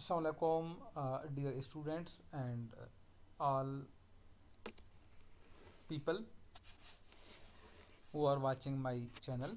Assalamualaikum, dear students and all people who are watching my channel.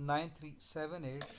9378,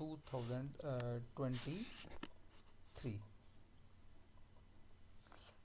2023।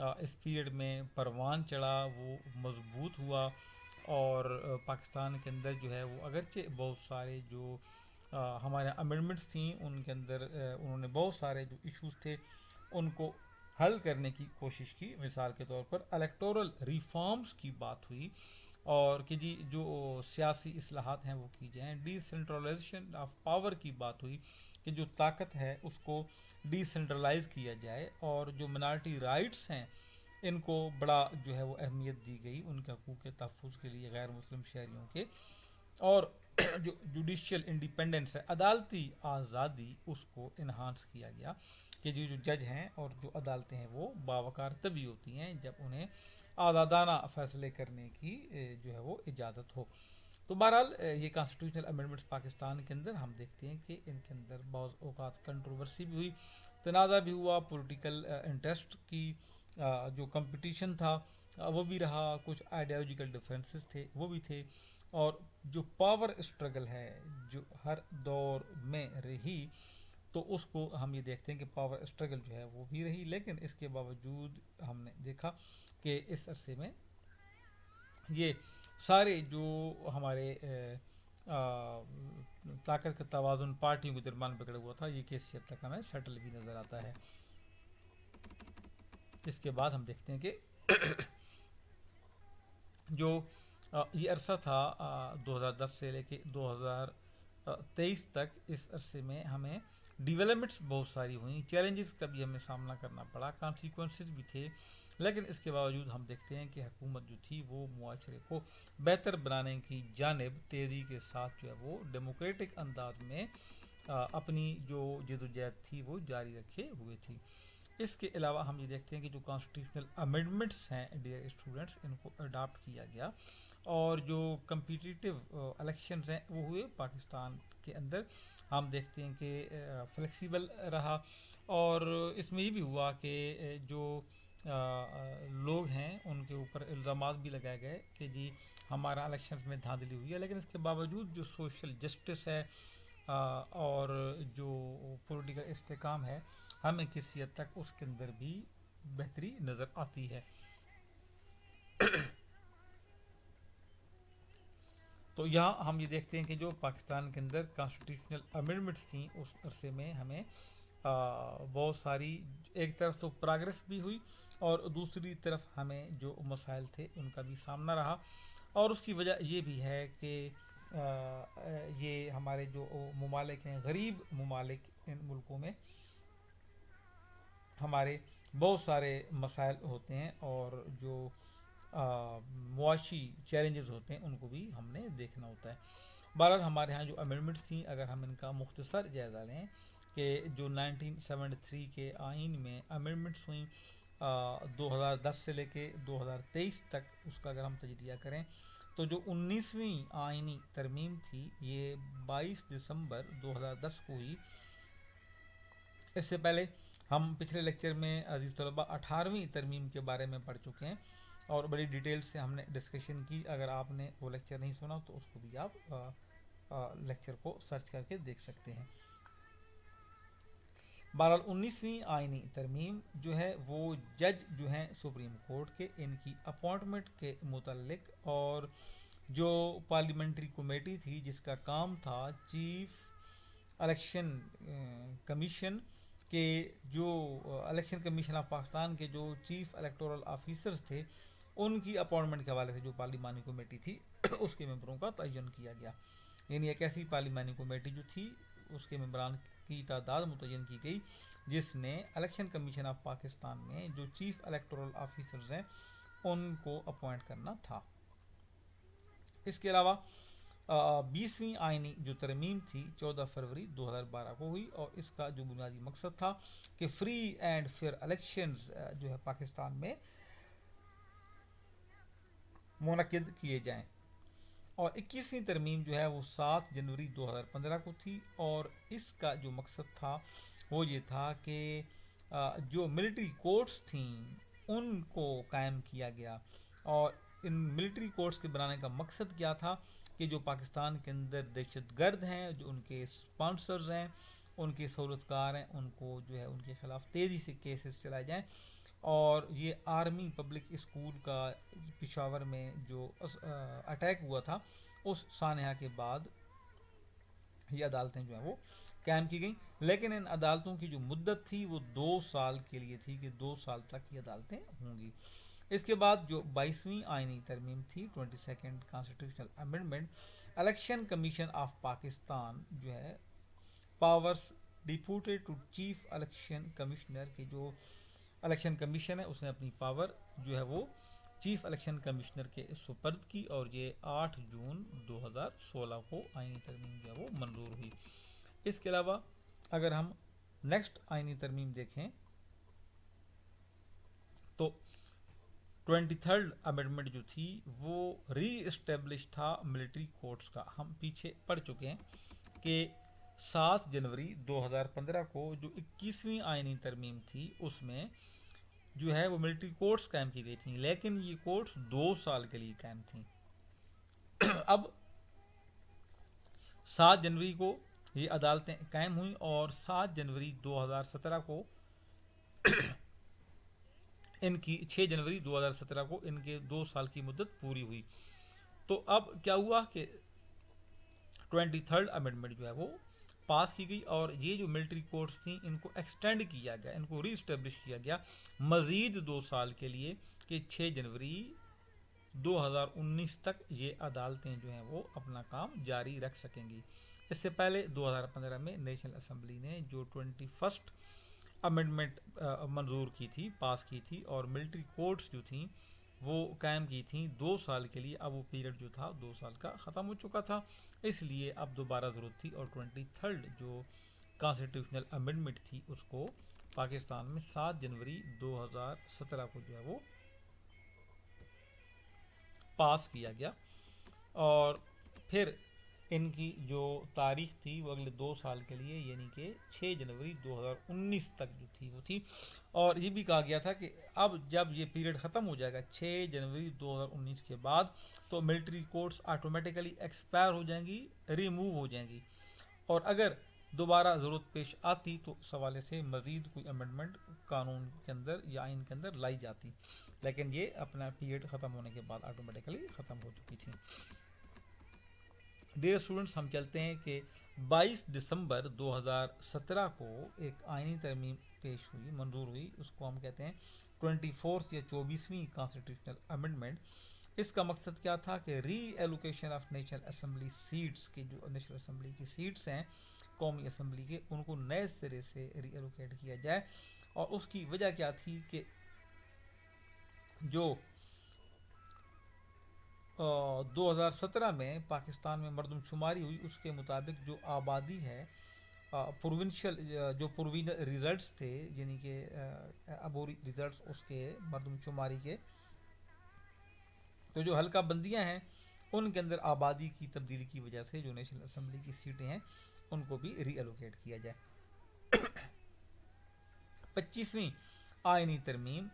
Us period میں پروان چڑھا وہ مضبوط ہوا، اور پاکستان کے اندر جو ہے وہ اگرچہ بہت سارے جو ہمارے امنڈمنٹس تھیں ان کے اندر انہوں نے بہت سارے جو ایشوز تھے ان کو حل کرنے کی کوشش کی. مثال کے طور پر الیکٹورل ریفارمز کی بات ہوئی، اور کہ جی جو سیاسی اصلاحات ہیں وہ کی جائیں. ڈی سینٹرلائزیشن آف پاور کی بات ہوئی کہ جو طاقت ہے اس کو ڈی سینٹرلائز کیا جائے، اور جو منارٹی رائٹس ہیں ان کو بڑا جو ہے وہ اہمیت دی گئی ان کے حقوق کے تحفظ کے لیے غیر مسلم شہریوں کے. اور جو جوڈیشل انڈیپینڈنس ہے، عدالتی آزادی، اس کو انہانس کیا گیا کہ جو جج ہیں اور جو عدالتیں ہیں وہ باوقار تبھی ہوتی ہیں جب انہیں آزادانہ فیصلے کرنے کی جو ہے وہ اجازت ہو. تو بہرحال یہ کانسٹیٹیوشنل امنڈمنٹس پاکستان کے اندر ہم دیکھتے ہیں کہ ان کے اندر بعض اوقات کنٹروورسی بھی ہوئی، تنازع بھی ہوا، پولیٹیکل انٹرسٹ کی جو کمپٹیشن تھا وہ بھی رہا، کچھ آئیڈیالوجیکل ڈفرینسز تھے وہ بھی تھے، اور جو پاور اسٹرگل ہے جو ہر دور میں رہی تو اس کو ہم یہ دیکھتے ہیں کہ پاور اسٹرگل جو ہے وہ بھی رہی. لیکن اس کے باوجود ہم نے دیکھا کہ اس عرصے میں یہ سارے جو ہمارے طاقت کا توازن پارٹیوں کے درمیان بگڑا ہوا تھا یہ کسی حد تک ہمیں سیٹل بھی نظر آتا ہے. اس کے بعد ہم دیکھتے ہیں کہ جو یہ عرصہ تھا 2010 سے لے کے 2023 تک، اس عرصے میں ہمیں ڈیولپمنٹس بہت ساری ہوئیں، چیلنجز کا بھی ہمیں سامنا کرنا پڑا، کانسیکوینسز بھی تھے. لیکن اس کے باوجود ہم دیکھتے ہیں کہ حکومت جو تھی وہ معاشرے کو بہتر بنانے کی جانب تیزی کے ساتھ جو ہے وہ ڈیموکریٹک انداز میں اپنی جو جدوجہد تھی وہ جاری رکھے ہوئے تھی. اس کے علاوہ ہم یہ دیکھتے ہیں کہ جو کانسٹیٹیوشنل امنڈمنٹس ہیں ڈیئر اسٹوڈنٹس ان کو اڈاپٹ کیا گیا، اور جو کمپیٹیٹیو الیکشنز ہیں وہ ہوئے پاکستان کے اندر. ہم دیکھتے ہیں کہ فلیکسیبل رہا، اور اس میں یہ بھی ہوا کہ جو لوگ ہیں ان کے اوپر الزامات بھی لگائے گئے کہ جی ہمارا الیکشنز میں دھاندلی ہوئی ہے. لیکن اس کے باوجود جو سوشل جسٹس ہے اور جو پولیٹیکل استحکام ہے ہمیں کسی حد تک اس کے اندر بھی بہتری نظر آتی ہے. تو یہاں ہم یہ دیکھتے ہیں کہ جو پاکستان کے اندر کانسٹیٹیوشنل امنڈمنٹس تھیں اس عرصے میں ہمیں بہت ساری ایک طرف تو پروگریس بھی ہوئی اور دوسری طرف ہمیں جو مسائل تھے ان کا بھی سامنا رہا. اور اس کی وجہ یہ بھی ہے کہ یہ ہمارے جو ممالک ہیں غریب ممالک، ان ملکوں میں ہمارے بہت سارے مسائل ہوتے ہیں اور جو معاشی چیلنجز ہوتے ہیں ان کو بھی ہم نے دیکھنا ہوتا ہے. بہرحال ہمارے ہاں جو امنڈمنٹس تھیں اگر ہم ان کا مختصر جائزہ لیں کہ جو 1973 کے آئین میں امنڈمنٹس ہوئیں 2010 سے لے کے 2023 تک، اس کا اگر ہم تجزیہ کریں تو جو 19ویں آئینی ترمیم تھی یہ 22 دسمبر 2010 کو ہوئی. اس سے پہلے ہم پچھلے لیکچر میں عزیز طلبہ 18ویں ترمیم کے بارے میں پڑھ چکے ہیں اور بڑی ڈیٹیل سے ہم نے ڈسکشن کی. اگر آپ نے وہ لیکچر نہیں سنا تو اس کو بھی آپ لیکچر کو سرچ کر کے دیکھ سکتے ہیں. بہرحال 19ویں آئینی ترمیم جو ہے وہ جج جو ہیں سپریم کورٹ کے ان کی اپوائنٹمنٹ کے متعلق، اور جو پارلیمنٹری کمیٹی تھی جس کا کام تھا چیف الیکشن کمیشن کے، جو الیکشن کمیشن آف پاکستان کے جو چیف الیکٹورل آفیسرز تھے ان کی اپوائنٹمنٹ کے حوالے سے جو پارلیمانی کمیٹی تھی اس کے ممبروں کا تعین کیا گیا. یعنی ایک ایسی پارلیمانی کمیٹی جو تھی اس کے ممبران کی تعداد متعین کی گئی جس نے الیکشن کمیشن آف پاکستان میں جو چیف الیکٹورل آفیسرز ہیں ان کو اپوائنٹ کرنا تھا. اس کے علاوہ 20ویں آئینی جو ترمیم تھی 14 فروری 2012 کو ہوئی، اور اس کا جو بنیادی مقصد تھا کہ فری اینڈ فیئر الیکشنز جو ہے پاکستان میں منعقد کیے جائیں. اور 21ویں ترمیم جو ہے وہ 7 جنوری 2015 کو تھی، اور اس کا جو مقصد تھا وہ یہ تھا کہ جو ملٹری کورٹس تھیں ان کو قائم کیا گیا. اور ان ملٹری کورٹس کے بنانے کا مقصد کیا تھا کہ جو پاکستان کے اندر دہشت گرد ہیں، جو ان کے سپانسرز ہیں، ان کے سہولت کار ہیں، ان کو جو ہے ان کے خلاف تیزی سے کیسز چلائے جائیں. اور یہ آرمی پبلک اسکول کا پشاور میں جو اٹیک ہوا تھا اس سانحہ کے بعد یہ عدالتیں جو ہیں وہ قائم کی گئیں، لیکن ان عدالتوں کی جو مدت تھی وہ 2 سال کے لیے تھی کہ 2 سال تک یہ عدالتیں ہوں گی۔ اس کے بعد جو 22ویں آئینی ترمیم تھی 22nd constitutional amendment, election commission of Pakistan جو ہے powers deputed to chief election commissioner کی جو الیکشن کمیشن ہے اس نے اپنی پاور جو ہے وہ چیف الیکشن کمشنر کے سپرد کی، اور یہ 8 جون 2016 کو آئینی ترمیم جو ہے وہ منظور ہوئی۔ اس کے علاوہ اگر ہم نیکسٹ آئینی ترمیم دیکھیں تو 23rd امینڈمنٹ جو تھی وہ ری اسٹیبلش تھا ملٹری کورٹس کا۔ ہم پیچھے پڑھ چکے ہیں کہ 7 جنوری 2015 کو جو 21ویں آئینی ترمیم تھی اس میں جو ہے وہ ملٹری کورٹس قائم کی گئی تھیں، لیکن یہ کورٹس 2 سال کے لیے قائم تھیں۔ اب 7 جنوری کو یہ عدالتیں قائم ہوئیں اور 7 جنوری 2017 کو ان کی 6 جنوری 2017 کو ان کے 2 سال کی مدت پوری ہوئی۔ تو اب کیا ہوا کہ 23rd امینڈمنٹ جو ہے وہ پاس کی گئی، اور یہ جو ملٹری کورٹس تھیں ان کو ایکسٹینڈ کیا گیا، ان کو ری اسٹیبلش کیا گیا مزید 2 سال کے لیے کہ 6 جنوری 2019 تک یہ عدالتیں جو ہیں وہ اپنا کام جاری رکھ سکیں گی۔ اس سے پہلے 2015 میں نیشنل اسمبلی نے جو 21st امینڈمنٹ منظور کی تھی، پاس کی تھی، اور ملٹری کورٹس جو تھیں وہ قائم کی تھیں 2 سال کے لیے۔ اب وہ پیریڈ جو تھا 2 سال کا ختم ہو چکا تھا، اس لیے اب دوبارہ ضرورت تھی، اور 23rd جو کانسٹیٹیوشنل امینڈمنٹ تھی اس کو پاکستان میں 7 جنوری 2017 کو جو ہے وہ پاس کیا گیا، اور پھر ان کی جو تاریخ تھی وہ اگلے 2 سال کے لیے یعنی کہ 6 جنوری 2019 تک جو تھی وہ تھی، اور یہ بھی کہا گیا تھا کہ اب جب یہ پیریڈ ختم ہو جائے گا 6 جنوری 2019 کے بعد تو ملٹری کورٹس آٹومیٹیکلی ایکسپائر ہو جائیں گی، ریموو ہو جائیں گی، اور اگر دوبارہ ضرورت پیش آتی تو اس حوالے سے مزید کوئی امینڈمنٹ قانون کے اندر یا آئین کے اندر لائی جاتی، لیکن یہ اپنا پیریڈ ختم ہونے کے بعد آٹومیٹیکلی ختم ہو چکی تھی۔ ڈیئر اسٹوڈنٹس، ہم چلتے ہیں کہ 22 دسمبر 2017 کو ایک آئینی ترمیم پیش ہوئی، منظور ہوئی، اس کو ہم کہتے ہیں 24 یا 24ویں کانسٹیٹیوشنل امینڈمنٹ۔ اس کا مقصد کیا تھا کہ reallocation of national assembly seats کی جو نیشنل اسمبلی کی سیٹس ہیں قومی اسمبلی کے، ان کو نئے سرے سے ری ایلوکیٹ کیا جائے، اور اس کی وجہ کیا تھی کہ جو 2017 میں پاکستان میں مردم شماری ہوئی اس کے مطابق جو آبادی ہے پروونشل جو پروونل ریزلٹس تھے یعنی کہ عبوری ریزلٹس اس کے مردم شماری کے، تو جو حلقہ بندیاں ہیں ان کے اندر آبادی کی تبدیلی کی وجہ سے جو نیشنل اسمبلی کی سیٹیں ہیں ان کو بھی ری ایلوکیٹ کیا جائے۔ 25ویں آئینی ترمیم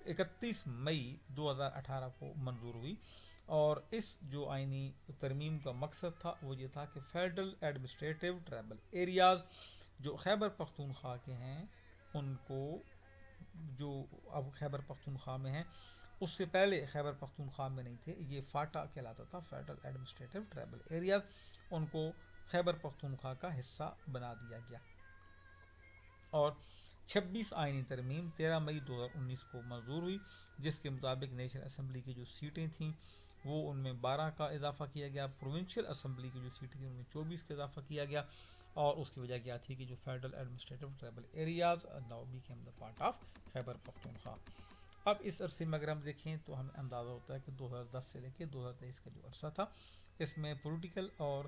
31 مئی 2018 کو منظور ہوئی، اور اس جو آئینی ترمیم کا مقصد تھا وہ یہ تھا کہ فیڈرل ایڈمنسٹریٹو ٹرائبل ایریاز جو خیبر پختونخوا کے ہیں ان کو، جو اب خیبر پختونخوا میں ہیں، اس سے پہلے خیبر پختونخوا میں نہیں تھے، یہ فاٹا کہلاتا تھا، فیڈرل ایڈمنسٹریٹو ٹرائبل ایریاز، ان کو خیبر پختونخوا کا حصہ بنا دیا گیا۔ اور 26 آئینی ترمیم 13 مئی 2019 کو منظور ہوئی، جس کے مطابق نیشنل اسمبلی کی جو سیٹیں تھیں وہ ان میں 12 کا اضافہ کیا گیا، پروونشل اسمبلی کی جو سیٹیں تھیں ان میں 24 کا اضافہ کیا گیا، اور اس کی وجہ کیا تھی کہ جو federal administrative tribal areas now became the part of Khyber Pakhtunkhwa. اب اس عرصے میں اگر ہم دیکھیں تو ہمیں اندازہ ہوتا ہے کہ 2010 سے لے کے 2023 کا جو عرصہ تھا اس میں پولیٹیکل اور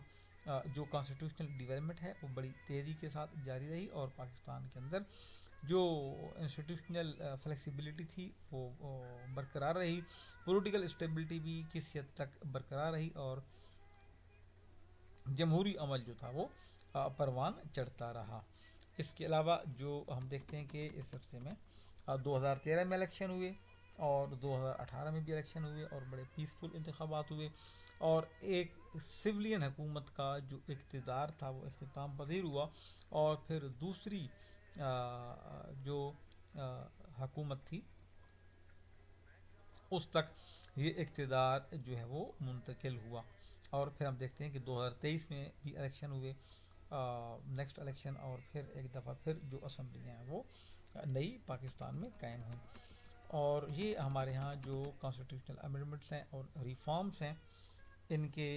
جو کانسٹیٹیوشنل ڈیولپمنٹ ہے وہ بڑی تیزی کے ساتھ جاری رہی، اور پاکستان کے اندر جو انسٹیٹیوشنل فلیکسیبلٹی تھی وہ برقرار رہی، پولیٹیکل اسٹیبلٹی بھی کسی حد تک برقرار رہی، اور جمہوری عمل جو تھا وہ پروان چڑھتا رہا۔ اس کے علاوہ جو ہم دیکھتے ہیں کہ اس عرصے میں 2013 میں الیکشن ہوئے اور 2018 میں بھی الیکشن ہوئے، اور بڑے پیسفل انتخابات ہوئے، اور ایک سولین حکومت کا جو اقتدار تھا وہ اختتام پذیر ہوا، اور پھر دوسری جو حکومت تھی اس تک یہ اقتدار جو ہے وہ منتقل ہوا. اور پھر ہم دیکھتے ہیں کہ 2023 میں بھی الیکشن ہوئے، نیکسٹ الیکشن، اور پھر ایک دفعہ پھر جو اسمبلیاں ہیں وہ نئی پاکستان میں قائم ہوئیں. اور یہ ہمارے ہاں جو کانسٹیٹیوشنل امینڈمنٹس ہیں اور ریفارمس ہیں، ان کے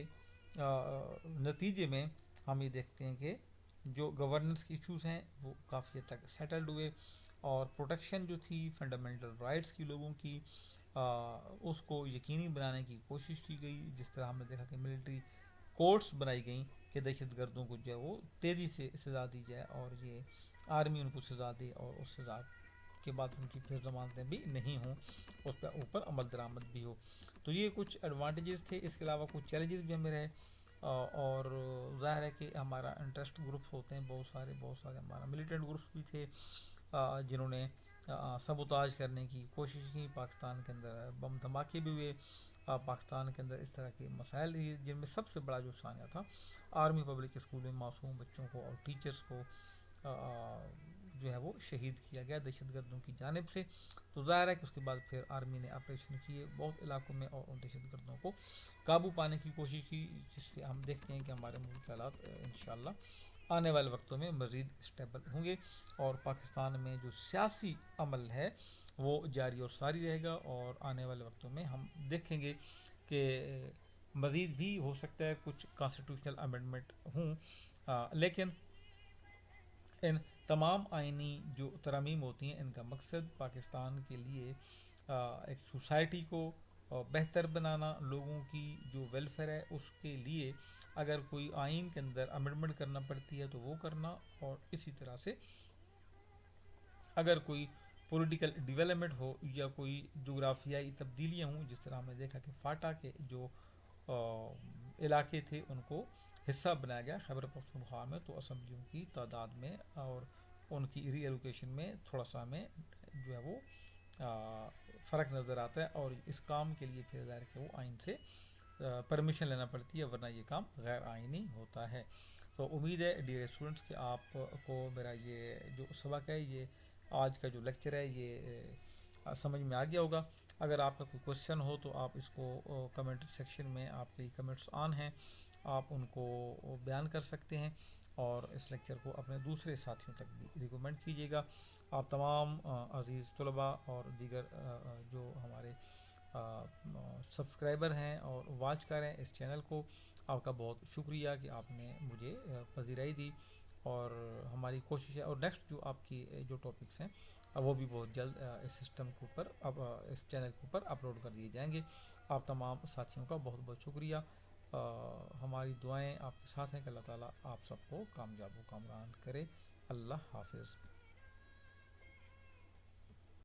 نتیجے میں ہم یہ دیکھتے ہیں کہ جو گورننس کی ایشوز ہیں وہ کافی حد تک سیٹلڈ ہوئے، اور پروٹیکشن جو تھی فنڈامنٹل رائٹس کی لوگوں کی، اس کو یقینی بنانے کی کوشش کی گئی. جس طرح ہم نے دیکھا کہ ملٹری کورٹس بنائی گئیں کہ دہشت گردوں کو جو ہے وہ تیزی سے سزا دی جائے، اور یہ آرمی ان کو سزا دے، اور اس سزا کے بعد ان کی پھر ضمانتیں بھی نہیں ہوں، اس پہ اوپر عمل درآمد بھی ہو. تو یہ کچھ ایڈوانٹیجز تھے. اس کے علاوہ کچھ چیلنجز بھی ہمیں رہے، اور ظاہر ہے کہ ہمارا انٹرسٹ گروپس ہوتے ہیں بہت سارے ہمارا ملیٹنٹ گروپس بھی تھے جنہوں نے سبوتاج کرنے کی کوشش کی. پاکستان کے اندر بم دھماکے بھی ہوئے، پاکستان کے اندر اس طرح کے مسائل ہوئے، جن میں سب سے بڑا جو سانحہ تھا آرمی پبلک اسکول میں معصوم بچوں کو اور ٹیچرز کو جو ہے وہ شہید کیا گیا دہشت گردوں کی جانب سے. تو ظاہر ہے کہ اس کے بعد پھر آرمی نے آپریشن کیے بہت علاقوں میں، اور ان دہشت گردوں کو قابو پانے کی کوشش کی، جس سے ہم دیکھتے ہیں کہ ہمارے ملک کے حالات انشاءاللہ آنے والے وقتوں میں مزید اسٹیبل ہوں گے، اور پاکستان میں جو سیاسی عمل ہے وہ جاری اور ساری رہے گا. اور آنے والے وقتوں میں ہم دیکھیں گے کہ مزید بھی ہو سکتا ہے کچھ کانسٹیٹیوشنل امینڈمنٹ ہوں، لیکن ان تمام آئینی جو ترامیم ہوتی ہیں ان کا مقصد پاکستان کے لیے ایک سوسائٹی کو بہتر بنانا، لوگوں کی جو ویلفیئر ہے اس کے لیے اگر کوئی آئین کے اندر امینڈمنٹ کرنا پڑتی ہے تو وہ کرنا، اور اسی طرح سے اگر کوئی پولیٹیکل ڈیولپمنٹ ہو یا کوئی جغرافیائی تبدیلیاں ہوں، جس طرح ہم نے دیکھا کہ فاٹا کے جو علاقے تھے ان کو حصہ بنایا گیا خیبر پختونخوا میں، تو اسمبلیوں کی تعداد میں اور ان کی ری ایلوکیشن میں تھوڑا سا ہمیں جو ہے وہ فرق نظر آتا ہے، اور اس کام کے لیے پھر ظاہر کہ وہ آئین سے پرمیشن لینا پڑتی ہے، ورنہ یہ کام غیر آئینی ہوتا ہے. تو امید ہے ڈیئر اسٹوڈنٹس کہ آپ کو میرا یہ جو سبق ہے، یہ آج کا جو لیکچر ہے یہ سمجھ میں آ گیا ہوگا. اگر آپ کا کوئی کوشچن ہو تو آپ اس کو کمنٹ سیکشن میں، آپ کے کمنٹس آن ہیں، آپ ان کو بیان کر سکتے ہیں، اور اس لیکچر کو اپنے دوسرے ساتھیوں تک بھی ریکمینڈ کیجیے گا. آپ تمام عزیز طلباء اور دیگر جو ہمارے سبسکرائبر ہیں اور واچ کر ہیں اس چینل کو، آپ کا بہت شکریہ کہ آپ نے مجھے پذیرائی دی. اور ہماری کوشش ہے، اور نیکسٹ جو آپ کی جو ٹاپکس ہیں وہ بھی بہت جلد اس سسٹم کے اوپر اس چینل کے اوپر اپلوڈ کر دیے جائیں گے. آپ تمام ساتھیوں کا بہت بہت شکریہ. ہماری دعائیں آپ کے ساتھ ہیں کہ اللہ تعالیٰ آپ سب کو کامیاب و کامران کرے. اللہ حافظ.